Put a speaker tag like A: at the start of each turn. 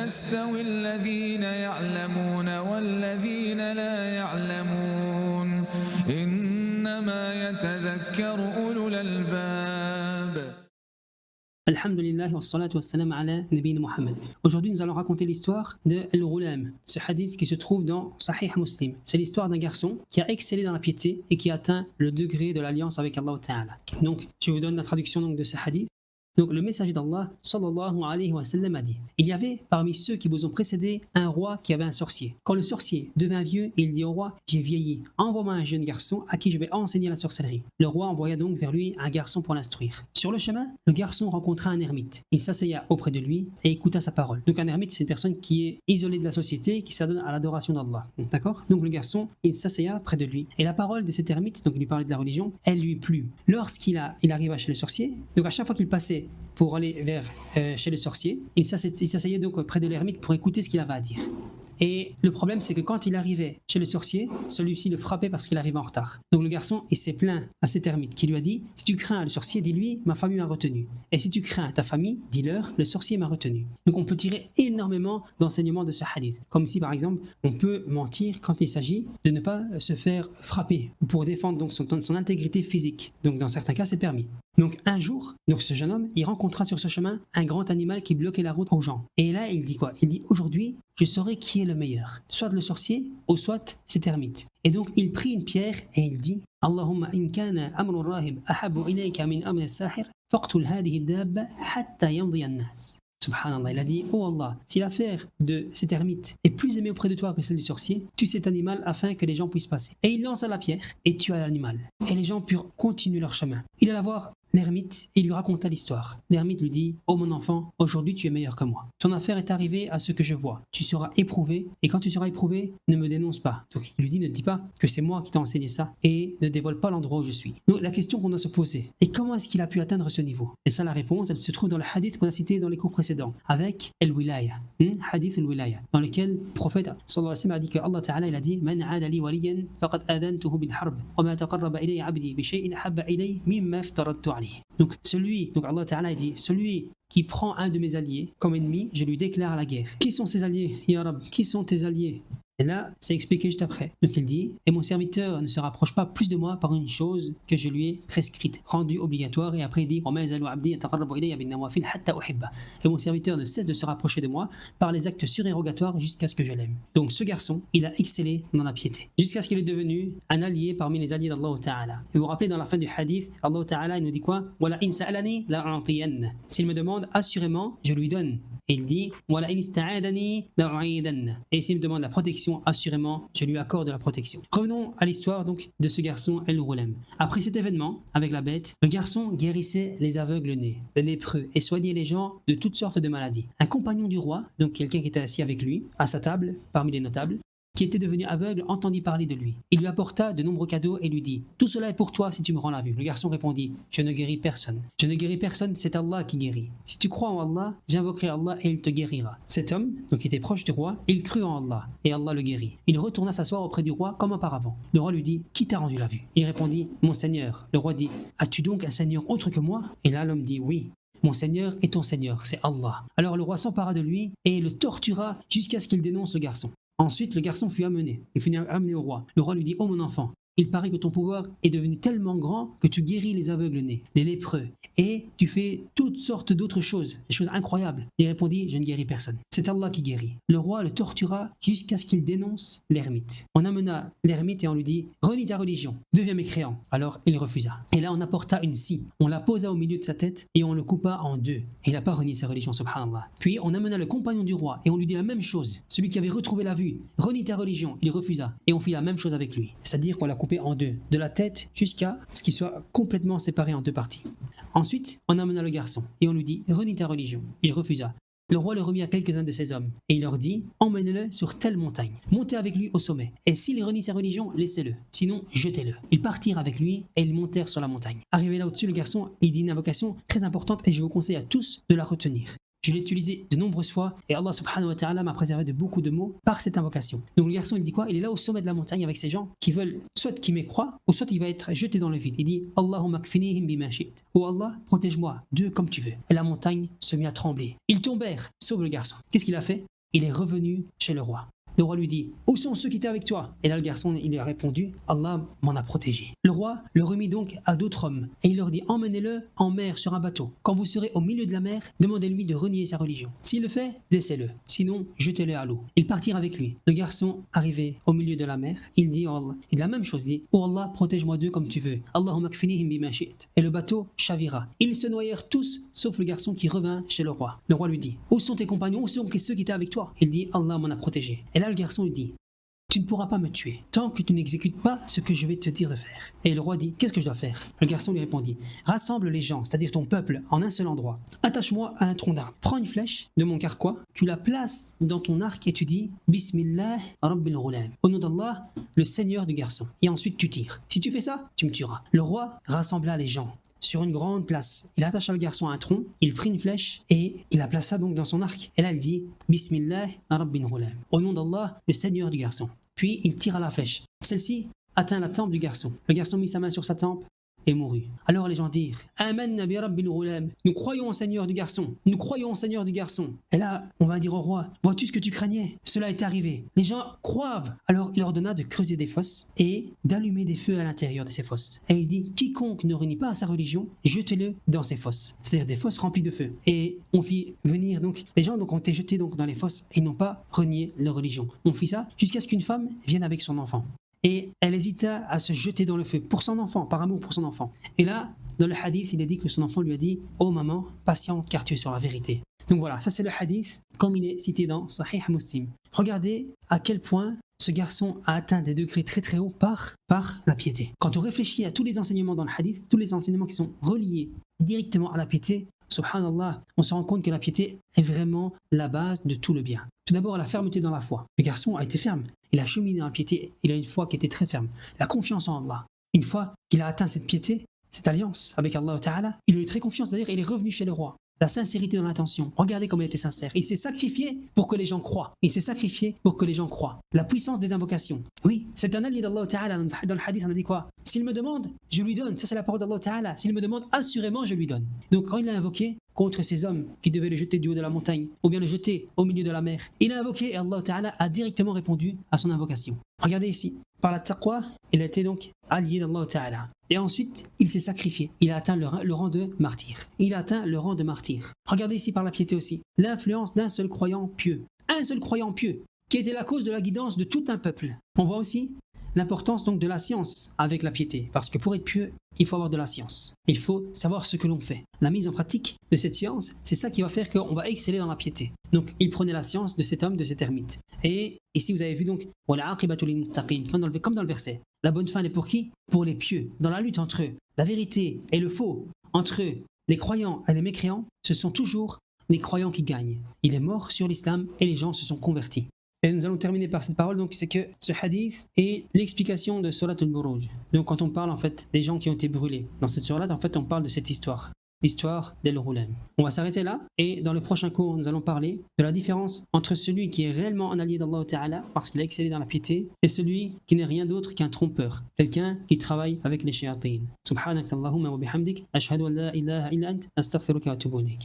A: يستوي الذين يعلمون والذين لا يعلمون إنما يتذكر أولو الألباب.
B: Alhamdulillah wa salatu wa salam ala Nabi Muhammad. Aujourd'hui, nous allons raconter l'histoire de Al-Ghulam, ce hadith qui se trouve dans Sahih Muslim. C'est l'histoire d'un garçon qui a excellé dans la piété et qui a atteint le degré de l'alliance avec Allah Ta'ala. Donc, je vous donne la traduction de ce hadith. Donc le messager d'Allah sallallahu alayhi wa sallam a dit: il y avait parmi ceux qui vous ont précédé un roi qui avait un sorcier. Quand le sorcier devint vieux, il dit au roi: j'ai vieilli, envoie-moi un jeune garçon à qui je vais enseigner la sorcellerie. Le roi envoya donc vers lui un garçon pour l'instruire. Sur le chemin, le garçon rencontra un ermite. Il s'asseyait auprès de lui et écouta sa parole. Donc un ermite, c'est une personne qui est isolée de la société, qui s'adonne à l'adoration d'Allah. D'accord? Donc le garçon, il s'asseya près de lui. Et la parole de cet ermite, donc il lui parlait de la religion, elle lui plut. Lorsqu'il arriva chez le sorcier, donc à chaque fois qu'il passait pour aller vers chez le sorcier, il s'asseyait donc près de l'ermite pour écouter ce qu'il avait à dire. Et le problème, c'est que quand il arrivait chez le sorcier, celui-ci le frappait parce qu'il arrivait en retard. Donc le garçon, il s'est plaint à cet ermite qui lui a dit: si tu crains le sorcier, dis-lui, ma famille m'a retenu. Et si tu crains ta famille, dis-leur, le sorcier m'a retenu. Donc on peut tirer énormément d'enseignements de ce hadith. Comme si par exemple, on peut mentir quand il s'agit de ne pas se faire frapper pour défendre donc son intégrité physique. Donc dans certains cas, c'est permis. Donc un jour, donc ce jeune homme, il rencontra sur ce chemin un grand animal qui bloquait la route aux gens. Et là, il dit quoi? Il dit: aujourd'hui, je saurai qui est le meilleur, soit le sorcier ou soit cet ermite. Et donc il prit une pierre et il dit: Allahumma in kana amru rahib ahabu ilayka min amri as-sahir faqtul hadhihi ad-dabba hatta yamdi an-nas. Subhanallah, il a dit: oh Allah, si l'affaire de cet ermite est plus aimée auprès de toi que celle du sorcier, tue cet animal afin que les gens puissent passer. Et il lança la pierre et tua l'animal. Et les gens purent continuer leur chemin. Il alla voir l'ermite et lui raconta l'histoire. L'ermite lui dit: oh mon enfant, aujourd'hui tu es meilleur que moi. Ton affaire est arrivée à ce que je vois. Tu seras éprouvé, et quand tu seras éprouvé, ne me dénonce pas. Donc il lui dit: ne dis pas que c'est moi qui t'ai enseigné ça, et ne dévoile pas l'endroit où je suis. Donc la question qu'on doit se poser: et comment est-ce qu'il a pu atteindre ce niveau? Et ça, la réponse, elle se trouve dans le hadith qu'on a cité dans les cours précédents, avec al-wilaya, hadith al-wilaya, dans lequel le prophète sallallahu alayhi wa sallam a dit que Allah Ta'ala, il a dit: man aada li waliyan faqad adantuhu bil harb wa ma taqarraba ilayya abdi bi shay'in habba ilayhi mimma aftaradtu alayhi. Donc Allah Ta'ala dit: celui qui prend un de mes alliés comme ennemi, je lui déclare la guerre. Qui sont ses alliés, Ya Rab? Qui sont tes alliés? Et là, c'est expliqué juste après. Donc il dit: et mon serviteur ne se rapproche pas plus de moi par une chose que je lui ai prescrite, rendue obligatoire. Et après il dit: et mon serviteur ne cesse de se rapprocher de moi par les actes surérogatoires jusqu'à ce que je l'aime. Donc ce garçon, il a excellé dans la piété, jusqu'à ce qu'il est devenu un allié parmi les alliés d'Allah Ta'ala. Et vous vous rappelez, dans la fin du hadith, Allah Ta'ala, il nous dit quoi? S'il me demande, assurément, je lui donne. Et il dit: et s'il me demande la protection, assurément, je lui accorde la protection. Revenons à l'histoire donc de ce garçon Al-Ghulam. Après cet événement, avec la bête, le garçon guérissait les aveugles nés, les lépreux, et soignait les gens de toutes sortes de maladies. Un compagnon du roi, donc quelqu'un qui était assis avec lui, à sa table, parmi les notables, qui était devenu aveugle, entendit parler de lui. Il lui apporta de nombreux cadeaux et lui dit: tout cela est pour toi si tu me rends la vue. Le garçon répondit: je ne guéris personne. Je ne guéris personne, c'est Allah qui guérit. Si tu crois en Allah, j'invoquerai Allah et il te guérira. Cet homme, donc qui était proche du roi, il crut en Allah et Allah le guérit. Il retourna s'asseoir auprès du roi comme auparavant. Le roi lui dit: qui t'a rendu la vue? Il répondit: mon Seigneur. Le roi dit: as-tu donc un Seigneur autre que moi? Et là l'homme dit: oui. Mon Seigneur est ton Seigneur, c'est Allah. Alors le roi s'empara de lui et le tortura jusqu'à ce qu'il dénonce le garçon. Ensuite, le garçon fut amené. Il fut amené au roi. Le roi lui dit: oh mon enfant, il paraît que ton pouvoir est devenu tellement grand que tu guéris les aveugles nés, les lépreux, et tu fais toutes sortes d'autres choses, des choses incroyables. Il répondit: je ne guéris personne. C'est Allah qui guérit. Le roi le tortura jusqu'à ce qu'il dénonce l'ermite. On amena l'ermite et on lui dit: renie ta religion, deviens mécréant. Alors il refusa. Et là on apporta une scie, on la posa au milieu de sa tête et on le coupa en deux. Il n'a pas renié sa religion, subhanallah. Puis on amena le compagnon du roi et on lui dit la même chose. Celui qui avait retrouvé la vue: renie ta religion. Il refusa et on fit la même chose avec lui. C'est-à-dire qu'on l'a coupé en deux, de la tête jusqu'à ce qu'il soit complètement séparé en deux parties. Ensuite, on amena le garçon et on lui dit: renie ta religion. Il refusa. Le roi le remit à quelques-uns de ses hommes et il leur dit: emmenez-le sur telle montagne, montez avec lui au sommet, et s'il renie sa religion, laissez-le, sinon jetez-le. Ils partirent avec lui et ils montèrent sur la montagne. Arrivé là au-dessus, le garçon, il dit une invocation très importante et je vous conseille à tous de la retenir. Je l'ai utilisé de nombreuses fois et Allah subhanahu wa ta'ala m'a préservé de beaucoup de mots par cette invocation. Donc le garçon, il dit quoi? Il est là au sommet de la montagne avec ces gens qui veulent soit qu'il m'écroie ou soit il va être jeté dans le vide. Il dit: Allahumma kfinihim bima shi'ta. Oh Allah, protège-moi d'eux comme tu veux. Et la montagne se mit à trembler. Ils tombèrent, sauf le garçon. Qu'est-ce qu'il a fait? il est revenu chez le roi. Le roi lui dit, où sont ceux qui étaient avec toi? Et là, le garçon, il lui a répondu, Allah m'en a protégé. Le roi le remit donc à d'autres hommes et il leur dit, emmenez-le en mer sur un bateau. Quand vous serez au milieu de la mer, demandez-lui de renier sa religion. S'il le fait, laissez-le. Sinon, jetez-le à l'eau. Ils partirent avec lui. Le garçon, arrivé au milieu de la mer, il dit, oh Allah, il dit la même chose, il dit, oh Allah, protège-moi d'eux comme tu veux. Allahumma kfinihim bima shi'ta. Et le bateau chavira. Ils se noyèrent tous, sauf le garçon qui revint chez le roi. Le roi lui dit, où sont tes compagnons? Où sont ceux qui étaient avec toi? Il dit, Allah m'en a protégé. Et là, le garçon lui dit, tu ne pourras pas me tuer tant que tu n'exécutes pas ce que je vais te dire de faire. Et le roi dit, qu'est-ce que je dois faire? Le garçon lui répondit, rassemble les gens, c'est-à-dire ton peuple, en un seul endroit. Attache-moi à un tronc d'arbre. Prends une flèche de mon carquois, tu la places dans ton arc et tu dis, Bismillah Rabbil Ghulam. Au nom d'Allah, le Seigneur du garçon. Et ensuite tu tires. Si tu fais ça, tu me tueras. Le roi rassembla les gens sur une grande place. Il attacha le garçon à un tronc, il prit une flèche et il la plaça donc dans son arc. Et là, il dit Bismillah Rabbil Ghulam. Au nom d'Allah, le Seigneur du garçon. Puis il tira la flèche. Celle-ci atteint la tempe du garçon. Le garçon mit sa main sur sa tempe et mourut. Alors les gens dirent Amanna bi Rabbil Ghulam. Nous croyons au Seigneur du garçon. Nous croyons au Seigneur du garçon. Et là, on va dire au roi, vois-tu ce que tu craignais? Cela est arrivé. Les gens croivent. Alors il ordonna de creuser des fosses et d'allumer des feux à l'intérieur de ces fosses. Et il dit quiconque ne renie pas à sa religion, jetez-le dans ces fosses. C'est-à-dire des fosses remplies de feu. Et on fit venir donc les gens ont été jetés donc dans les fosses et n'ont pas renié leur religion. On fit ça jusqu'à ce qu'une femme vienne avec son enfant. Et elle hésita à se jeter dans le feu pour son enfant, par amour pour son enfant. Et là, dans le hadith, il est dit que son enfant lui a dit « Oh maman, patiente car tu es sur la vérité ». Donc voilà, ça c'est le hadith comme il est cité dans Sahih Muslim. Regardez à quel point ce garçon a atteint des degrés très très hauts par la piété. Quand on réfléchit à tous les enseignements dans le hadith, tous les enseignements qui sont reliés directement à la piété, subhanallah, on se rend compte que la piété est vraiment la base de tout le bien. Tout d'abord, la fermeté dans la foi. Le garçon a été ferme. Il a cheminé dans la piété. Il a une foi qui était très ferme. La confiance en Allah. Une fois qu'il a atteint cette piété, cette alliance avec Allah Ta'ala, il a eu très confiance. C'est-à-dire, il est revenu chez le roi. La sincérité dans l'intention. Regardez comme il était sincère. Il s'est sacrifié pour que les gens croient. Il s'est sacrifié pour que les gens croient. La puissance des invocations. Oui, c'est un allié d'Allah Ta'ala. Dans le hadith, on a dit quoi? S'il me demande, je lui donne. Ça, c'est la parole d'Allah Ta'ala. S'il me demande, assurément, je lui donne. Donc, quand il a invoqué contre ces hommes qui devaient le jeter du haut de la montagne, ou bien le jeter au milieu de la mer, il a invoqué et Allah Ta'ala a directement répondu à son invocation. Regardez ici. Par la taqwa, il a été donc allié d'Allah Ta'ala. Et ensuite, il s'est sacrifié. Il a atteint le rang de martyr. Il a atteint le rang de martyr. Regardez ici par la piété aussi. L'influence d'un seul croyant pieux. Un seul croyant pieux, qui était la cause de la guidance de tout un peuple. On voit aussi l'importance donc de la science avec la piété. Parce que pour être pieux, il faut avoir de la science. Il faut savoir ce que l'on fait. La mise en pratique de cette science, c'est ça qui va faire qu'on va exceller dans la piété. Donc, il prenait la science de cet homme, de cet ermite. Et ici, vous avez vu donc, comme dans le verset. La bonne fin est pour qui? Pour les pieux. Dans la lutte entre la vérité et le faux, entre les croyants et les mécréants, ce sont toujours les croyants qui gagnent. Il est mort sur l'islam et les gens se sont convertis. Et nous allons terminer par cette parole, donc c'est que ce hadith est l'explication de Surat al-Buruj. Donc quand on parle en fait des gens qui ont été brûlés, dans cette surat, en fait on parle de cette histoire, l'histoire d'Al-Ghulam. On va s'arrêter là et dans le prochain cours nous allons parler de la différence entre celui qui est réellement un allié d'Allah Ta'ala parce qu'il a excellé dans la piété et celui qui n'est rien d'autre qu'un trompeur, quelqu'un qui travaille avec les shayatines. Subhanakallahumma wa bihamdik, ashhadu an la ilaha illa ant, astaghfiruka wa atubu ilayk.